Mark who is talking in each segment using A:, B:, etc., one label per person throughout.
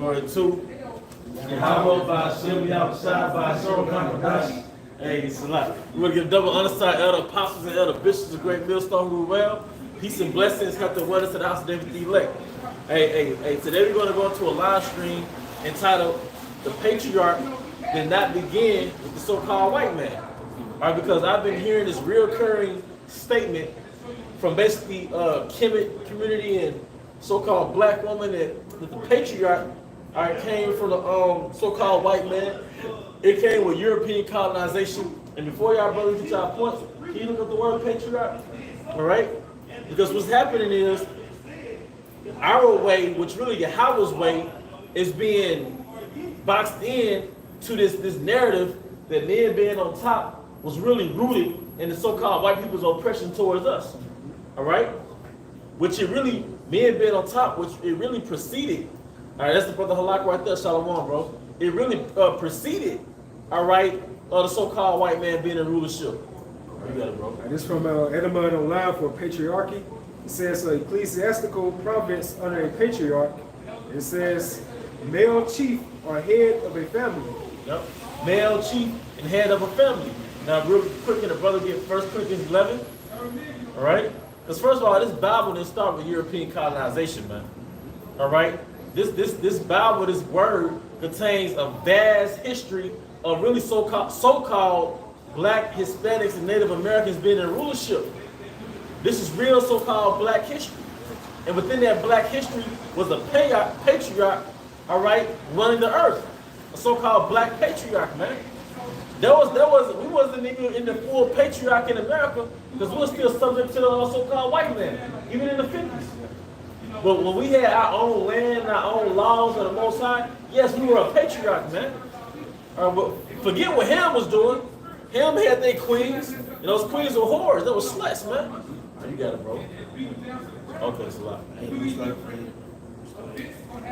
A: Glory to Yahweh by Shem Yahushua by Shem Kamadash. Hey, it's a lot. We're going to give double honor to our elder apostles and elder bishops of Great Millstone who well. Peace and blessings have to witness to the house of David the elect. Hey, today we're going to go into a live stream entitled The Patriarch Did Not Begin with the So-Called White Man. All right, because I've been hearing this reoccurring statement from basically Kemet community and so-called black woman that the patriarch came from the so-called white man. It came with European colonization. And before y'all brothers get y'all points, can you look up the word patriarch? All right? Because what's happening is our way, which really Yahweh's way, is being boxed in to this narrative that men being on top was really rooted in the so-called white people's oppression towards us. All right? Which it really, men being on top, which it really preceded. All right, that's the brother Halak right there, Shalom, bro. It really preceded, all right, the so-called white man being in rulership. You got it, bro.
B: This is from Edema Online for Patriarchy. It says ecclesiastical province under a patriarch. It says male chief or head of a family.
A: Yep. Male chief and head of a family. Now, real quick, can the brother get 1 Corinthians 11? All right? Because first of all, this Bible didn't start with European colonization, man. All right? This Bible, this word, contains a vast history of really so-called black Hispanics and Native Americans being in rulership. This is real so-called black history. And within that black history was a patriarch, all right, running the earth. A so-called black patriarch, man. We wasn't even in the full patriarch in America because we were still subject to the so-called white man, even in the 50s. But when we had our own land, our own laws of the Most High, yes, we were a patriarch, man. But forget what Ham was doing. Ham had their queens, and those queens were whores. They were sluts, man. Oh, you got it, bro. Okay, it's a lot.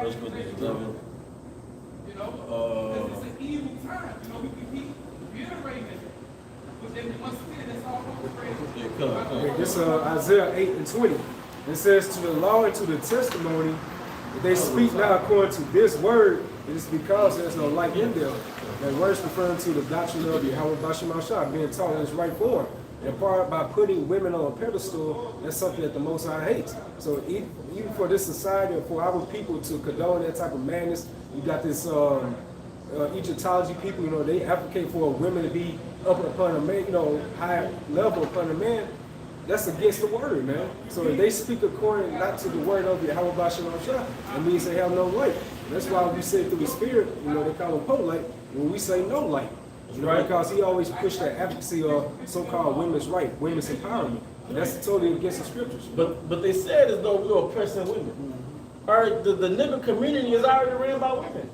A: First Corinthians 11.
B: This Isaiah 8 and 20. It says, to the law and to the testimony, if they speak not according to this word, it is because there's no light in them. That word is referring to the doctrine of Yahweh Bashim Al-Shah, being taught in its right form. And part by putting women on a pedestal, that's something that the Most High hates. So even for this society and for our people to condone that type of madness, you got this Egyptology people, they advocate for women to be up upon a man, high level upon a man. That's against the word, man. So if they speak according not to the word of Yahweh Bashim Al-Shah, it means they have no light. That's why we say through the spirit, they call him po-light, when we say no light. Right. Because he always pushed that advocacy of so-called women's right, women's empowerment. And that's totally against the scriptures.
A: But they said as though we were oppressing women. All right, the nigger community is already ran by women.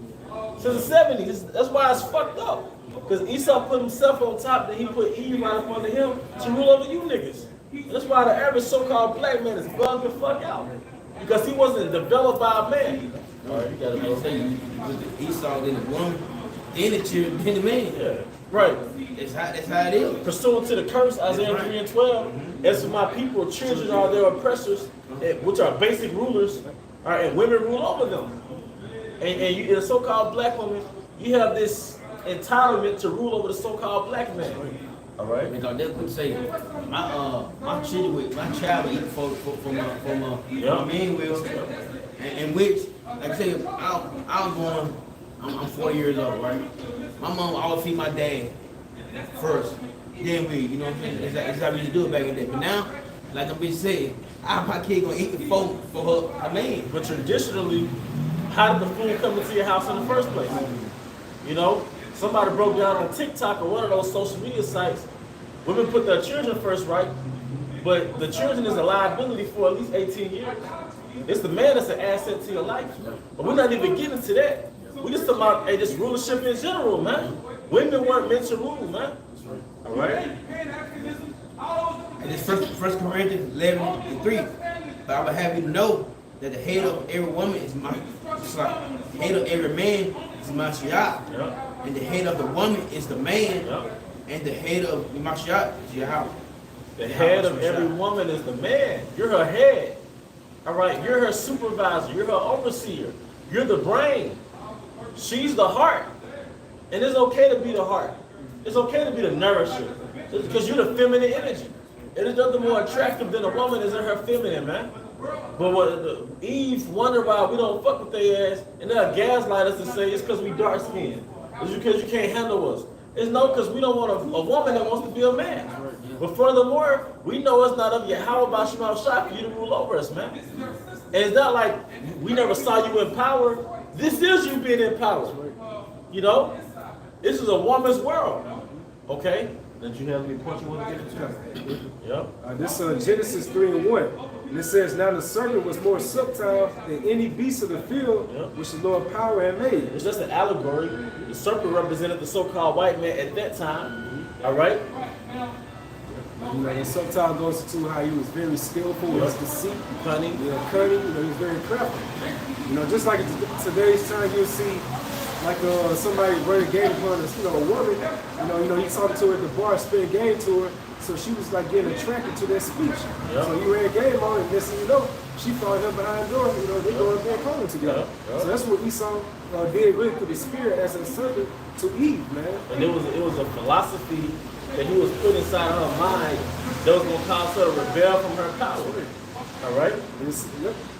A: Since the 70s, that's why it's fucked up. Because Esau put himself on top, then he put Eve right up under him to rule over you niggas. That's why the average so-called black man is bugged the fuck out. Because he wasn't developed by a man. All right, you gotta go.
C: Esau, then the woman, then the children, then the man.
A: Yeah. Right.
C: That's how it is.
A: Pursuant to the curse, Isaiah 3 and 12, as for my people, children are their oppressors, which are basic rulers, and women rule over them. And you, a so-called black woman, you have this entitlement to rule over the so-called black man. All right.
C: Because they could say, my child will eat for my man will, and which, like I said, I'm 4 years old, right? My mom always feed my dad first, then we, what I'm saying? That's how we used to do it back in the day. But now, like I'm bitch said, my kid gonna eat the food for her man.
A: But traditionally, how did the food come into your house in the first place? Somebody broke down on TikTok or one of those social media sites. Women put their children first, right? But the children is a liability for at least 18 years. It's the man that's an asset to your life. But we're not even getting to that. We just talking about just rulership in general, man. Women weren't meant to rule, man. All right?
C: And it's First Corinthians 11 and 3. But I would have you know that the head of every woman is the head of every man is Mashiach.
A: Yeah.
C: And the head of the woman is the man.
A: Yeah.
C: And the head of the Mashiach is Yahweh.
A: The head of every woman is the man. You're her head. All right? You're her supervisor. You're her overseer. You're the brain. She's the heart. And it's okay to be the heart. It's okay to be the nourisher. Because you're the feminine energy. It is nothing more attractive than a woman is in her feminine, man. But what Eve wonder why we don't fuck with their ass, and they'll gaslight us and say it's because we dark skinned. It's because you can't handle us. It's no, because we don't want a woman that wants to be a man. But furthermore, we know it's not of you. How about you not shy for you to rule over us, man? And it's not like we never saw you in power. This is you being in power. You know? This is a woman's world. Okay? Did you have any point you want to get into? Yep.
B: This is Genesis 3:1. And it says, now the serpent was more subtle than any beast of the field, which the Lord power had made.
A: It's just an allegory. The serpent represented the so-called white man at that time. All right?
B: You know, the subtle goes into how he was very skillful with his deceit.
A: Cunning.
B: Yeah, cunning. You know, he was very crafty. You know, just like in today's time, you'll see like somebody running game upon us, a woman. You know, he talking to her at the bar, spitting game to her. So she was like getting attracted to that speech. So he ran game on it, and next thing you know, she followed him behind the door. You know, they going back home together. So that's what Esau did really through the spirit as a serpent to Eve, man.
A: And it was a philosophy that he was put inside her mind that was going to cause her to rebel from her power. All right?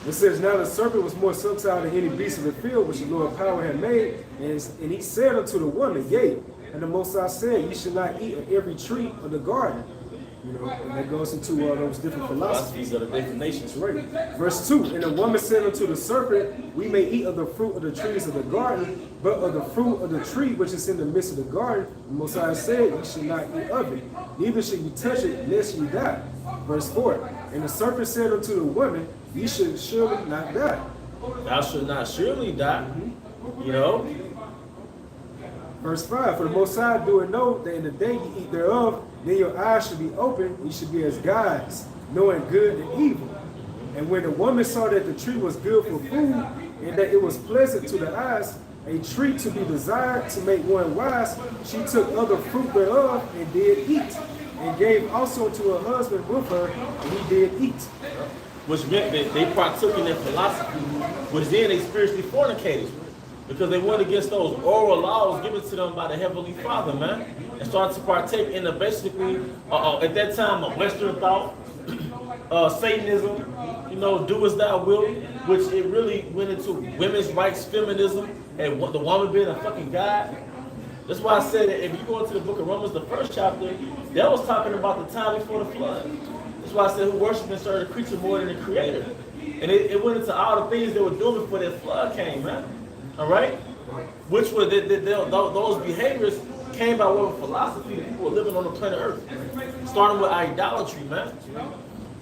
B: It says, now the serpent was more subtle than any beast of the field, which the Lord power had made. And he said unto the woman, yea, and the Most High said, you should not eat of every tree of the garden. You know, and that goes into those different philosophies
A: of the different nations.
B: Right. Verse 2, and the woman said unto the serpent, we may eat of the fruit of the trees of the garden, but of the fruit of the tree which is in the midst of the garden, the Most High said, you should not eat of it, neither should you touch it, lest you die. Verse 4, and the serpent said unto the woman, you should surely not die.
A: Thou should not surely die. You know?
B: Verse 5, for the Most High doeth know that in the day you eat thereof, then your eyes should be open, you should be as gods, knowing good and evil. And when the woman saw that the tree was good for food, and that it was pleasant to the eyes, a tree to be desired to make one wise, she took other fruit thereof, and did eat, and gave also to her husband with her, and he did eat.
A: Which meant that they partook in their philosophy, which then they spiritually fornicated. Because they went against those oral laws given to them by the Heavenly Father, man. And started to partake in basically, at that time, a Western thought, Satanism, do as thou wilt, which it really went into women's rights, feminism, and the woman being a fucking god. That's why I said that if you go into the book of Romans, the first chapter, that was talking about the time before the flood. That's why I said who worships and serve the creature more than the creator. And it went into all the things they were doing before that flood came, man. All right? Which were those behaviors came by way of philosophy that people were living on the planet Earth. Starting with idolatry, man.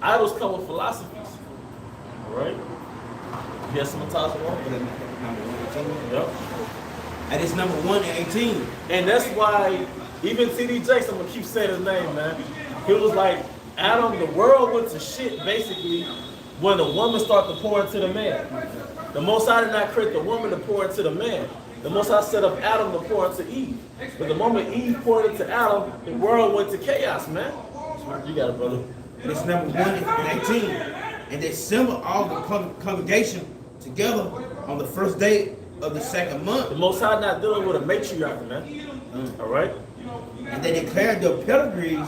A: Idols come with philosophies. All right? You have some thoughts on that? Yep.
C: And it's number 1 and 18.
A: And that's why even T.D. Jakes, I'm going to keep saying his name, man. He was like, Adam, the world went to shit, basically, when the woman started to pour into the man. The Most High did not create the woman to pour into the man. The Most High set up Adam to pour into Eve. But the moment Eve poured into Adam, the world went to chaos, man. You got it, brother.
C: And it's number 1 and 18. And they assembled all the congregation together on the first day of the second month.
A: The Most High not dealing with a matriarch, man. All right?
C: And they declared their pedigrees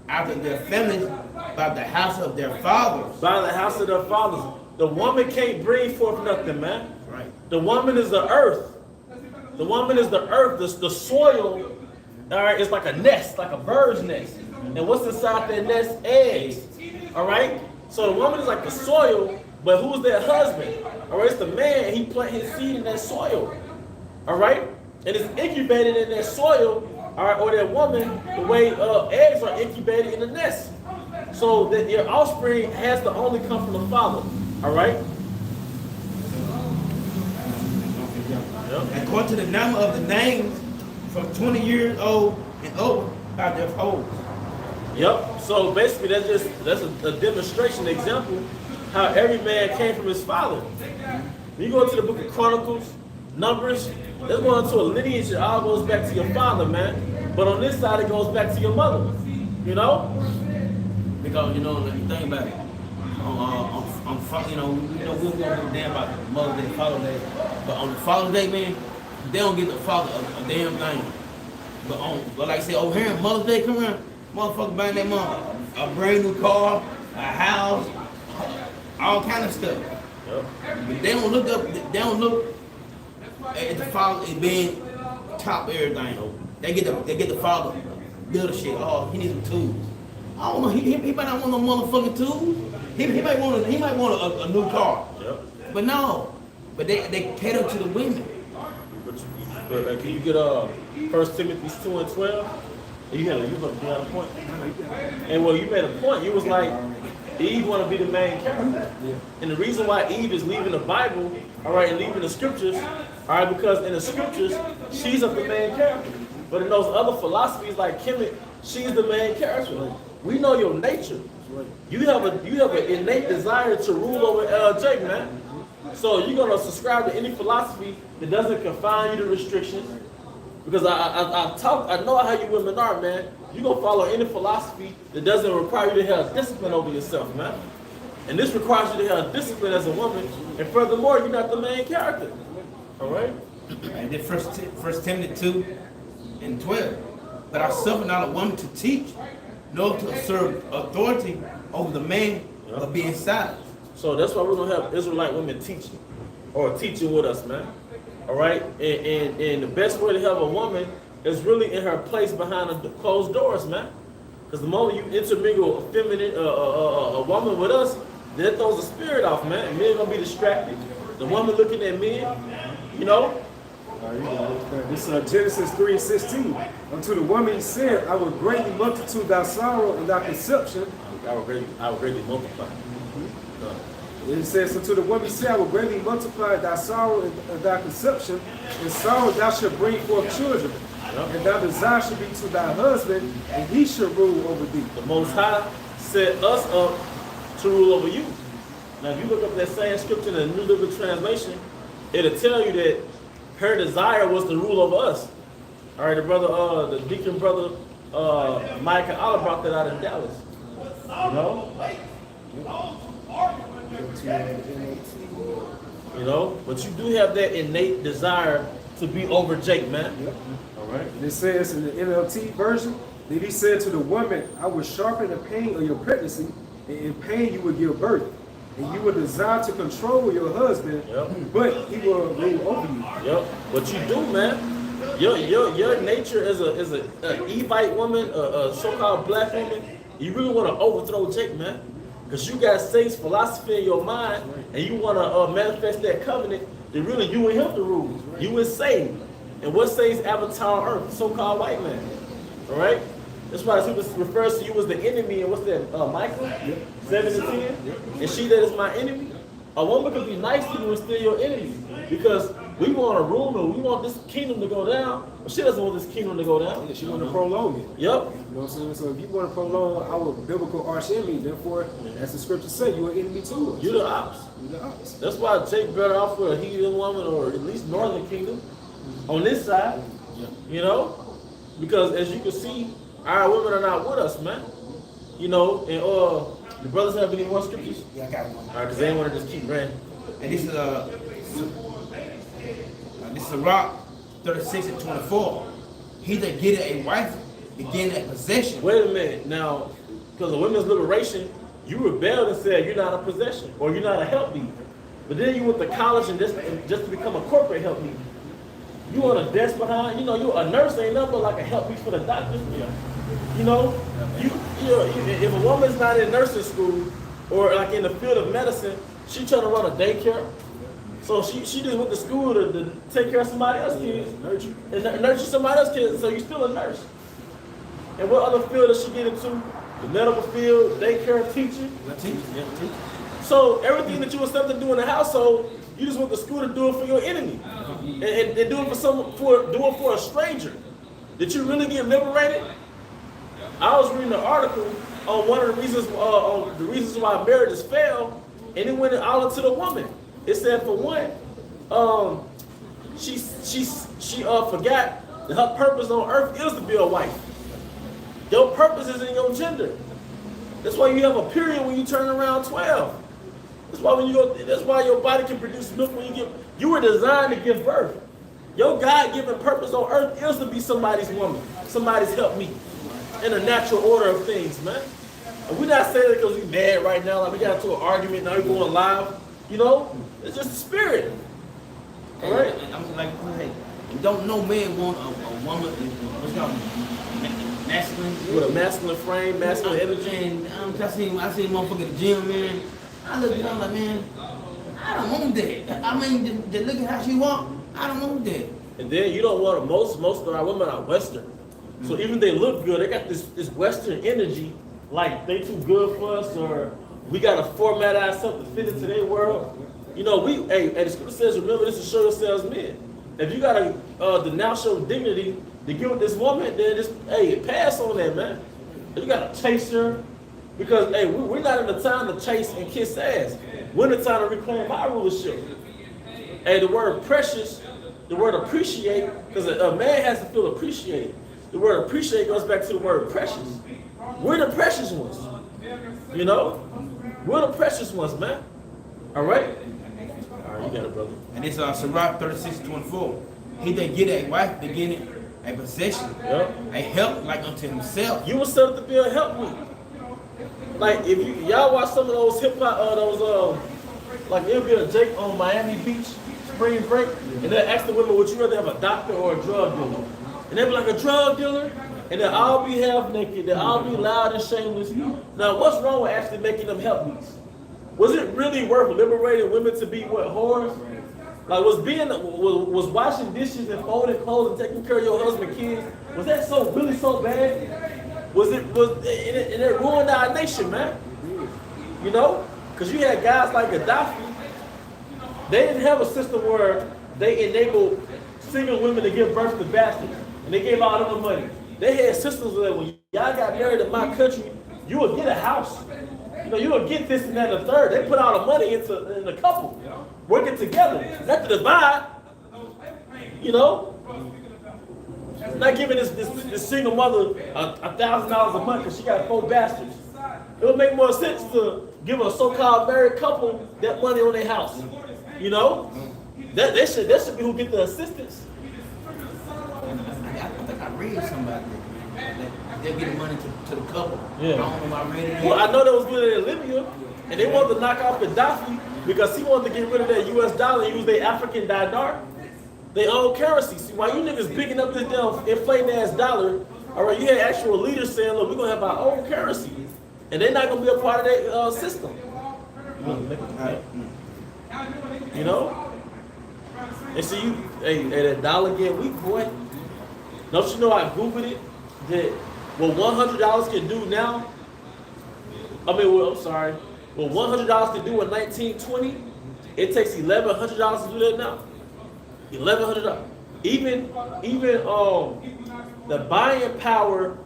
C: after their families by the house of their fathers.
A: By the house of their fathers. The woman can't bring forth nothing, man.
C: Right.
A: The woman is the earth. The woman is the earth. The soil, all right, is like a nest, like a bird's nest. And what's inside that nest? Eggs. All right? So the woman is like the soil, but who's their husband? All right, it's the man. He plant his seed in that soil. All right? And it's incubated in that soil, all right, or that woman, the way eggs are incubated in the nest. So that your offspring has to only come from the father. All right?
C: Yep. According to the number of the names from 20 years old and over by their poles.
A: Yep. So basically that's a demonstration example how every man came from his father. When you go into the book of Chronicles, Numbers, that's going into a lineage that all goes back to your father, man. But on this side it goes back to your mother. You know?
C: Because you think about it. We don't give a damn about Mother's Day, Father's Day. But on the Father's Day, man, they don't get the father a damn thing. But like I said, over here on Mother's Day, come around, motherfucker buying that mom a brand new car, a house, all kind of stuff.
A: Yep.
C: But they don't look at the father as being top everything. They get the father little shit. Oh, he needs some tools. I don't know. He might not want no motherfucking tools. He might want a new car.
A: Yep.
C: But no. But they cater to the women.
A: But can you get 1 Timothy 2:12? You had a point. And well, you made a point. You was like, Eve want to be the main character.
B: Yeah.
A: And the reason why Eve is leaving the Bible, all right, and leaving the scriptures, all right, because in the scriptures, she's the main character. But in those other philosophies like Kemet, she's the main character. We know your nature. You have an innate desire to rule over LJ, man. So you're gonna subscribe to any philosophy that doesn't confine you to restrictions. Because I know how you women are, man. You're gonna follow any philosophy that doesn't require you to have discipline over yourself, man. And this requires you to have discipline as a woman. And furthermore, you're not the main character. All right?
C: And then First Timothy 2:12. But I suffer not a woman to teach, nor to assert authority over the man, but being silent.
A: So that's why we're gonna have Israelite women teaching, or teaching with us, man. All right, and the best way to have a woman is really in her place behind the closed doors, man. Because the moment you intermingle a feminine, a woman with us, that throws the spirit off, man. And men gonna be distracted. The woman looking at men, you know.
B: This is Genesis 3:16. Unto the woman he said, I will greatly multitude thy sorrow and thy conception.
A: I will greatly multiply.
B: It says, unto the woman he said, I will greatly multiply thy sorrow and thy conception, and sorrow thou shalt bring forth children. And thy desire shall be to thy husband, and he shall rule over thee.
A: The Most High set us up to rule over you. Now, if you look up that same scripture in the New Living Translation, it'll tell you that her desire was to rule over us. All right, the deacon brother, Mike and Olive brought that out in Dallas. You know, but you do have that innate desire to be over Jake, man.
B: Yep.
A: All right.
B: And it says in the NLT version, that he said to the woman, I will sharpen the pain of your pregnancy, and in pain you will give birth. And you will desire to control your husband, but he will rule over you.
A: Yep. What you do, man. Your nature as a Evite woman, a so-called black woman, you really want to overthrow Jake, man. Because you got Satan's philosophy in your mind, and you want to manifest that covenant that really you and him to rule. You and Satan. And what's Satan's avatar on earth? So-called white man. All right? That's why he refers to you as the enemy. And what's that? Michael? 7:10? And she that is my enemy? A woman can be nice to you and still your enemy. Because we want to rule and we want this kingdom to go down. But she doesn't want this kingdom to go down.
B: Yeah, she want to prolong it.
A: Yep.
B: You know what I'm saying? So if you want to prolong our biblical arch enemy, therefore, as the scriptures say, you're an enemy to us.
A: You're the ops.
B: You're the ops.
A: That's why Jake better off with a heathen woman, or at least northern kingdom on this side. You know? Because as you can see, our women are not with us, man. You know, and the brothers have any more scriptures?
C: Yeah, I got one.
A: All right, because they didn't want to just keep running.
C: And this is Rock 36:24. He that getteth a wife begin a possession.
A: Wait a minute. Now, because of women's liberation, you rebelled and said you're not a possession or you're not a helpmeet. But then you went to college and just to become a corporate helpmeet. You want a desk behind, you know, you a nurse ain't nothing but like a helpmeet for the doctors. You know, if a woman's not in nursing school or like in the field of medicine, she trying to run a daycare. So she just went to school to take care of somebody else's kids. And nurture somebody else's kids, so you're still a nurse. And what other field does she get into? The medical field, daycare, teaching. So everything that you were supposed to do in the household, you just went to school to do it for your enemy. And do it for a stranger. Did you really get liberated? I was reading an article on one of the reasons why marriages fail, and it went all into the woman. It said for one, she forgot that her purpose on earth is to be a wife. Your purpose is in your gender. That's why you have a period when you turn around 12. That's why your body can produce milk when you were designed to give birth. Your God-given purpose on earth is to be somebody's woman, somebody's helpmeet, in a natural order of things, man. And we're not saying it because we mad right now, like we got into an argument, now we're going live. You know, it's just the spirit. All right?
C: And I'm like, hey, don't no man want a woman, what's called masculine?
A: With a masculine frame, masculine energy.
C: And I seen motherfucker at the gym, man. I look at her like, man, I don't want that. I mean, the look at how she walk, I don't want that.
A: And then you don't want most of our women are Western. So even they look good, they got this Western energy, like they too good for us, or we gotta format ourselves to fit into their world. You know, the scripture says, remember this to show yourselves men. If you gotta denounce your dignity to get with this woman, then just, pass on that, man. You gotta chase her, because, we're not in the time to chase and kiss ass. We're in the time to reclaim our rulership. The word precious, the word appreciate, because a man has to feel appreciated. The word appreciate goes back to the word precious. We're the precious ones. You know? We're the precious ones, man. All right? All right, you got it, brother.
C: And it's Sirach 36:24. He that get a wife, they get a possession, a help like unto himself.
A: You were set up to be a helpmeet. Like if y'all watch some of those hip hop, like it'll be a Jake on Miami Beach spring break, and they'll ask the women, would you rather have a doctor or a drug dealer? And they'll be like, a drug dealer? And they'll all be half naked, they'll all be loud and shameless. Now, what's wrong with actually making them helpmeets? Was it really worth liberating women to be what, whores? Like, was washing dishes and folding clothes and taking care of your husband, kids, was that really so bad? And it ruined our nation, man. You know? Because you had guys like Gaddafi, they didn't have a system where they enabled single women to give birth to bastards. And they gave all them the money. They had systems where when y'all got married in my country, you would get a house. You know, you would get this and that and the third. They put all the money in the couple, working together, not to divide. You know, not giving this single mother $1,000 a month because she got 4 bastards. It would make more sense to give a so-called married couple that money on their house. You know, that should be who get the assistance.
C: I think I read somebody that they're getting money to the couple.
A: Yeah.
C: I don't know if I read it.
A: Well, I know that was good in Libya, and they wanted to knock off Gaddafi because he wanted to get rid of that U.S. dollar and use their African dinar, their own currency. See, while you niggas picking up this damn inflating ass dollar, all right, you had actual leaders saying, look, we're going to have our own currency, and they're not going to be a part of that system. You know? And see, that dollar get weak, boy. Don't you know I Googled it? That what $100 can do now? What $100 can do in 1920, it takes $1,100 to do that now. $1,100. Even the buying power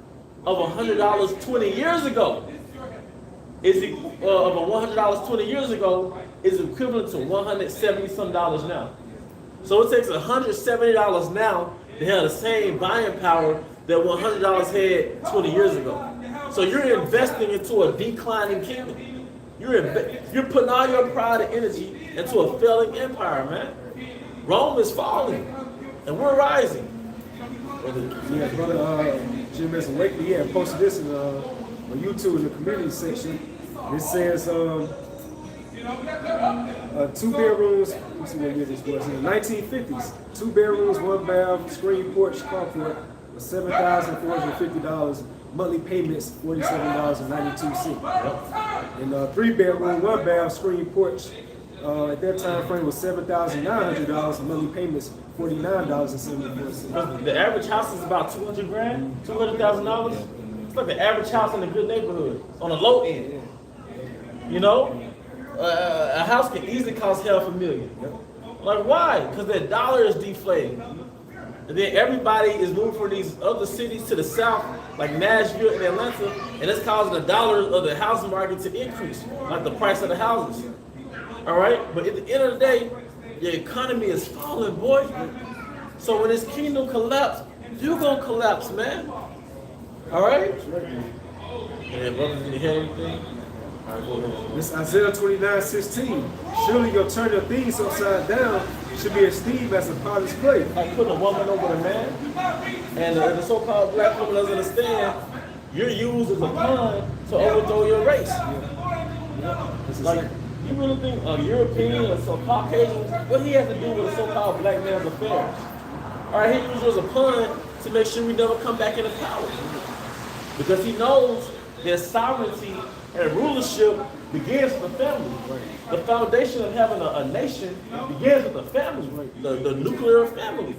A: of $100 20 years ago is of a $100 20 years ago is equivalent to $170 some now. So it takes $170 now to have the same buying power that $100 had 20 years ago. So you're investing into a declining kingdom. You're putting all your pride and energy into a failing empire, man. Rome is falling, and we're rising.
B: Yeah, brother Jim S. Wakely, posted this on YouTube in the community section. It says 2 bedrooms. Let me see what year this was. In the 1950s, 2 bedrooms, 1 bath, screen porch, carport was $7,450. Monthly payments $47.92. And 3 bedroom, 1 bath, screen porch. At that time frame was $7,900. Monthly payments $49.74.
A: The average house is about $200,000, $200,000. It's like the average house in a good neighborhood on the low end. You know, a house can easily cost $500,000. Like why? Because the dollar is deflating. And then everybody is moving from these other cities to the south, like Nashville and Atlanta, and it's causing the dollar of the housing market to increase, like the price of the houses. All right? But at the end of the day, your economy is falling, boy. So when this kingdom collapses, you're going to collapse, man. All right? Yeah, brothers, did you hear anything? All right, go ahead.
B: This Isaiah 29:16. Surely you'll turn your things upside down should be esteemed as a potter's clay.
A: Like putting a woman over a man, and the so-called black woman doesn't understand. You're used as a pawn to overthrow your race. Like, you really think a European or some Caucasian, what he has to do with a so-called black man's affairs? All right, he used you as a pawn to make sure we never come back into power. Because he knows that sovereignty and rulership begins with the family. The foundation of having a nation begins with the family, the nuclear family.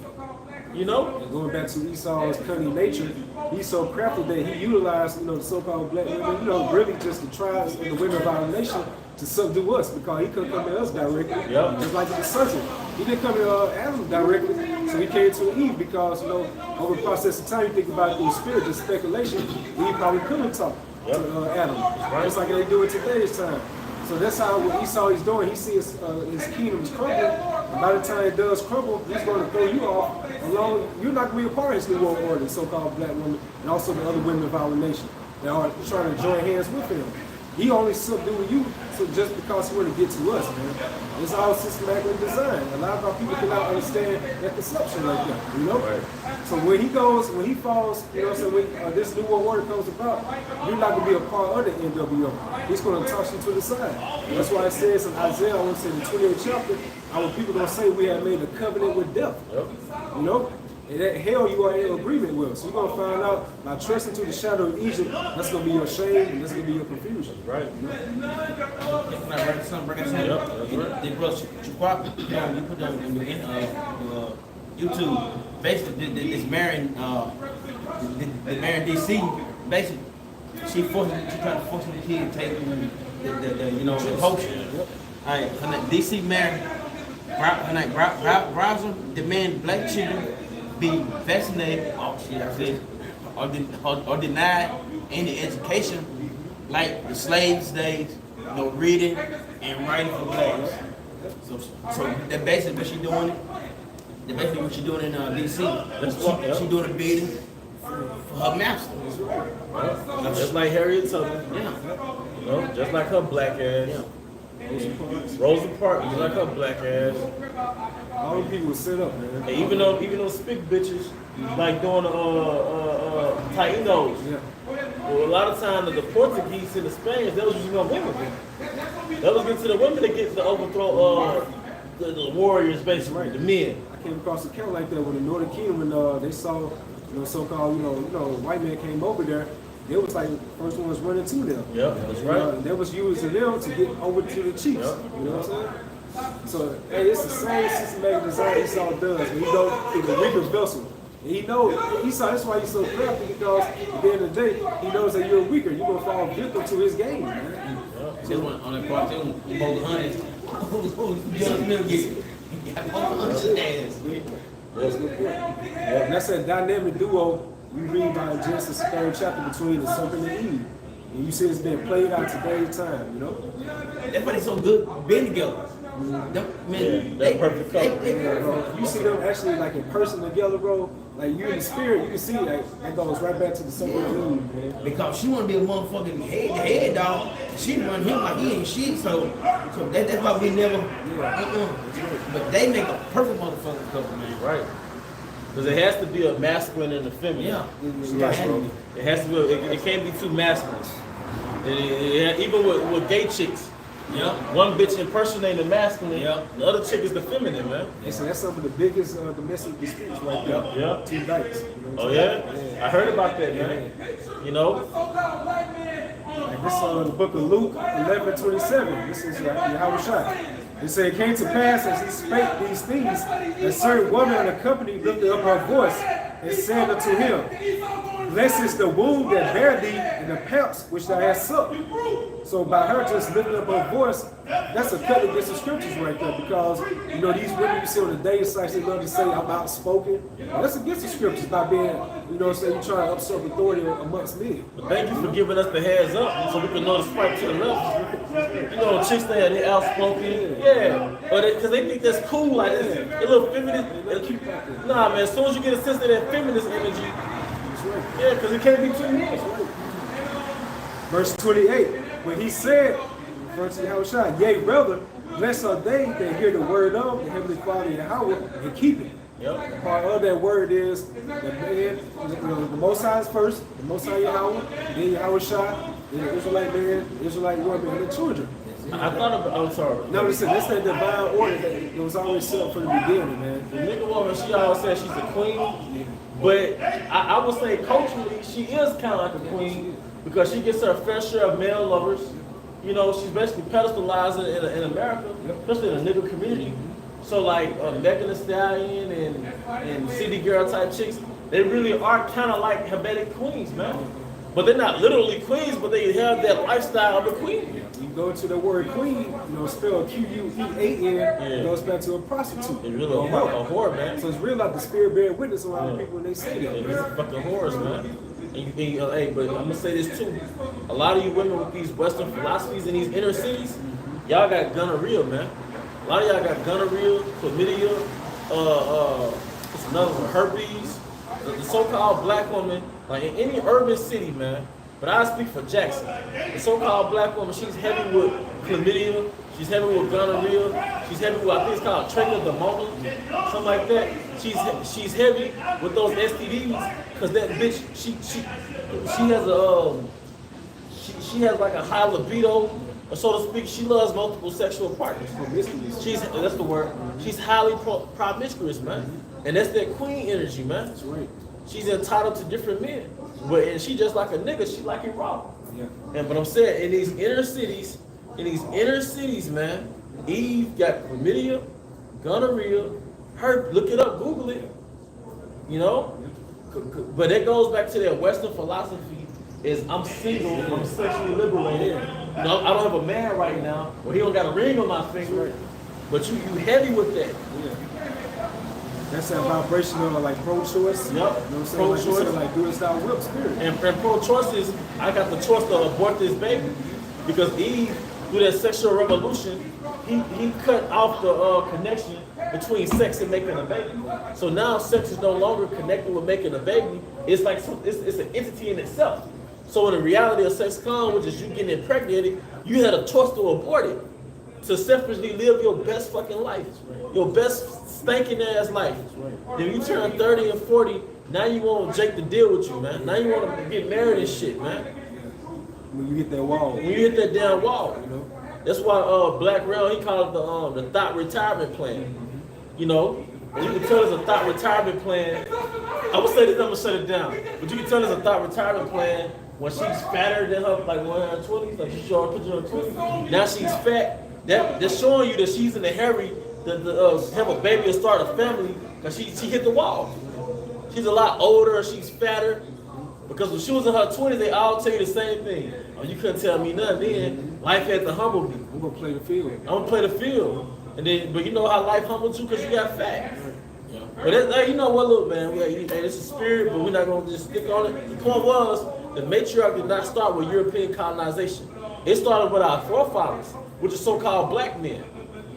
A: You know?
B: And going back to Esau's cunning nature, he's so crafty that he utilized, the so-called black women, really just the tribes and the women of our nation to subdue us, because he couldn't come to us directly.
A: Yep.
B: Just like the serpent. He didn't come to Adam directly, so he came to Eve because, over the process of time, you think about it through spirit, just speculation, Eve probably couldn't talk to Adam. Just like they do it today's time. So that's how what Esau is doing. He sees his kingdom is crumbling, and by the time it does crumble, he's going to throw you off along. You're not going to be a part of his new world order, the so-called black woman, and also the other women of our nation that are trying to join hands with him. He only subdued you just because he wanted to get to us, man. It's all systematically designed. A lot of our people cannot understand that conception like that, Right. So when he falls, when this new world order comes about, you're not going to be a part of the NWO. He's going to toss you to the side. That's why it says in Isaiah, I want to say in the 28th chapter, our people going to say we have made a covenant with death. And that hell you are in agreement with. So you're going to find out by trusting to the shadow of Egypt, that's going to be your shame and that's going to be your confusion.
A: Right.
C: Can I bring something?
A: Yep, that's right.
C: They brought Chihuahua, you put them in your YouTube. Basically, this marrying, the marrying DC, basically, she trying to force the kid to take the potion. All right, DC married, browser demand black children be vaccinated, or denied any education like the slaves days, reading and writing for blacks. So that's basically what she's doing. That's basically what she's doing in DC. She's doing a bidding for her master.
A: Just like Harriet Tubman.
C: Yeah.
A: Just like her black ass.
C: Yeah.
A: Rosa Parks, just like her black ass.
B: All the people sit up, man.
A: And even those spick bitches, like doing Tainos.
B: Yeah.
A: Well, a lot of times the Portuguese and the Spaniards, they was using women. That was good to the women to get to overthrow the warriors, basically, the men.
B: I came across a account like that when the Northern Kingdom, when they saw, so-called, white man came over there. They was like the first ones running to them.
A: Yeah, that's right.
B: And they was using them to get over to the chiefs. You know what I'm saying? So, hey, it's the same systematic design Esau does. When he goes through the weaker vessel. And he knows, Esau, that's why he's so crafty, because at the end of the day, he knows that you're weaker. You're going to fall victim to his game, man.
C: Just on that cartoon, both hunters, young men got both hunters ass.
B: That's a good point. And that's a dynamic duo we read by in Genesis 3rd chapter between the serpent and Eve. And you see it's been played out today's time,
C: That's why they so good being together.
A: That perfect couple.
B: You see them actually like in person together, bro. Like you in the spirit, you can see that goes right back to the serpent and Eve, man.
C: Because she want to be a motherfucking head dog. She run him like he ain't shit. So that's why we never. But they make a perfect motherfucking couple, man.
A: Right. Because it has to be a masculine and a feminine.
C: Yeah.
A: It has to be. It can't be too masculine. Even with gay chicks.
C: Yeah.
A: One bitch impersonating the masculine. Yeah. The other chick is the feminine, man.
B: So that's some of the biggest domestic disputes right there.
A: Yeah.
B: Two dykes.
A: Oh yeah? I heard about that, man.
B: Like this the book of Luke 11:27. This is Yahushua. It said, it came to pass as he spake these things, a certain woman in the company lifted up her voice and said unto him, Blessed is the womb that bare thee and the paps which thou hast sucked. So by her just lifting up her voice, that's a cut against the scriptures right there, because these women you see on the dating sites, they love to say I'm outspoken. Well, that's against the scriptures by being, say you try to usurp authority amongst men.
A: But thank you for giving us the heads up so we can know to swipe to the left. Chicks they outspoken. Yeah. But because they think that's cool, like this, a little feminist. Nah, man, as soon as you get a sense of that feminist energy, yeah, because it can't be too much.
B: Verse 28, when he said, yea, rather, Blessed are they that hear the word of the Heavenly Father Yahweh and keep it.
A: Yep.
B: Part of that word is that man, the Most High is first, the Most High Yahweh, then Yahweh Shai, then the Israelite man, Israelite woman, and the children.
A: I thought about, I'm sorry.
B: No, listen, that's that divine order that was always set up from the beginning, man.
A: The nigga woman, she always says she's a queen, but I would say culturally, she is kind of like a queen because she gets her fair share of male lovers. You know, she's basically pedestalized in America, especially in the nigga community. So like Megan Thee Stallion and city girl type chicks, they really are kind of like Hermetic queens, man. But they're not literally queens, but they have that lifestyle of a queen.
B: You go to the word queen, spelled Quean, it goes back to a prostitute.
A: It's really a whore, man.
B: So it's real like the spirit bearing witness to a lot of people when they say that.
A: It's fucking whores, man. Hey, but I'm gonna say this too. A lot of you women with these Western philosophies in these inner cities, y'all got gonorrhea, man. A lot of y'all got gonorrhea, chlamydia, what's another one, herpes. The so-called black woman, like in any urban city, man. But I speak for Jackson. The so-called black woman, she's heavy with chlamydia, she's heavy with gonorrhea, she's heavy with, I think it's called trichotillomania, something like that. She's heavy with those STDs because that bitch, she has like a high libido, or so to speak. She loves multiple sexual partners. That's the word. She's highly promiscuous, man. And that's that queen energy, man.
B: That's right.
A: She's entitled to different men. And she just like a nigga, she like it raw.
B: Yeah.
A: But I'm saying in these inner cities, man, Eve got chlamydia, gonorrhea, herpes. Look it up, Google it. You know? But it goes back to that Western philosophy is I'm single, I'm sexually liberated. You know, I don't have a man right now, or he don't got a ring on my finger. But you heavy with that.
B: Yeah. That's that vibrational, like pro-choice.
A: Yep.
B: You know what I'm saying?
A: Pro-choice.
B: Like do it style whip spirit.
A: And pro-choice is, I got the choice to abort this baby. Because Eve, through that sexual revolution, he cut off the connection between sex and making a baby. So now sex is no longer connected with making a baby. It's like it's an entity in itself. So when the reality of sex comes, which is you getting impregnated, you had a choice to abort it. To selfishly live your best fucking life. Your best stinking ass life. Then you turn 30 and 40, now you want Jake to deal with you, man. Now you want to get married and shit, man.
B: When you hit that wall.
A: When you hit that damn wall, you know. That's why Black Rail, he called it the thought retirement plan. You know, and you can tell it's a thought retirement plan. I would say this, I'm gonna shut it down. But you can tell it's a thought retirement plan when she's fatter than her, like when her 20s, like she showed a picture of her 20s. Now she's fat. That's showing you that she's in a hurry to have a baby and start a family because she hit the wall. She's a lot older, she's fatter. Because when she was in her 20s, they all tell you the same thing. Oh, you couldn't tell me nothing then. Life had to humble me.
B: I'm gonna play the field.
A: I'm gonna play the field. But you know how life humbles you because you got fat. Yeah. But you know what, look, man, it's a spirit, but we're not gonna just stick on it. The point was, the matriarch did not start with European colonization. It started with our forefathers, which is so-called black men.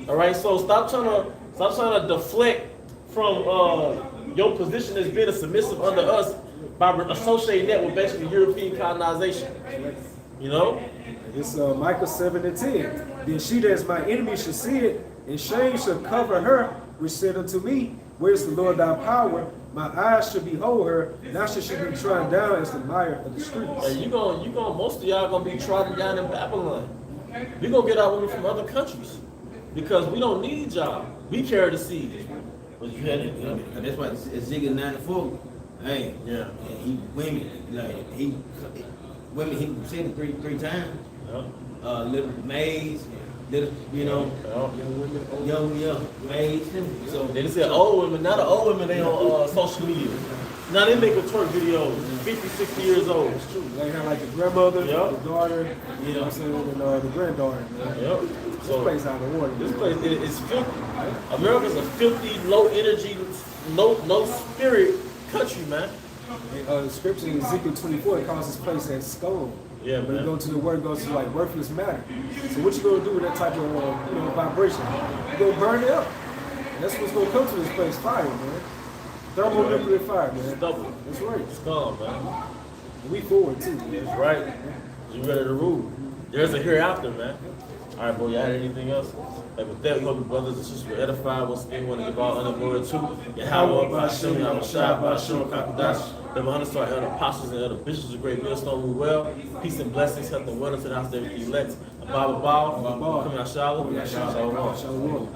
A: All right, so stop trying to deflect from your position as being a submissive under us by associating that with basically European colonization. You know?
B: It's Micah 7:10. Then she that is my enemy shall see it, and shame shall cover her, which said unto me, where is the Lord thy power? My eyes should behold her, now should she be trodden down as the mire of the streets.
A: And most of y'all gonna be trodden down in Babylon. We gonna get our women from other countries because we don't need y'all. We carry the seed.
C: But you had it, that's why Ezekiel 94. Hey,
A: yeah,
C: he said it three times.
A: Yeah.
C: Little maids, little young maids.
A: So they said old women. Now the old women they on social media. Now they make a twerk videos. 50, 60 years old.
B: It's true. They have like the grandmother,
A: Yep.
B: the daughter, you know what I'm saying, and the granddaughter.
A: Yep.
B: This place out of order.
A: This place is filthy. America's a filthy, low energy, no spirit country, man.
B: The scripture in Ezekiel 24 it calls this place as scum.
A: Yeah,
B: When
A: man.
B: you go to the word, it goes to like worthless matter. So what you gonna do with that type of vibration? You gonna burn it up. And that's what's gonna come to this place, fire, man. Thermonuclear fire, man.
A: Double.
B: That's right.
A: Scum, man.
B: And we forward too, man.
A: That's right. You ready to rule. There's a hereafter, man. All right, bro. Y'all had anything else? Like with that, we hope the brothers and sisters were edified. Once again, we want to give all honor and glory to Yahweh, Ba'ashem, Yahushua, Ba'ashem, Kakadash, the honors to our elder apostles and elder bishops of Great Millstone who well. Peace and blessings, health and wellness to the house of the elect. Abba, Baal, come out, Shalom.
B: Shalom.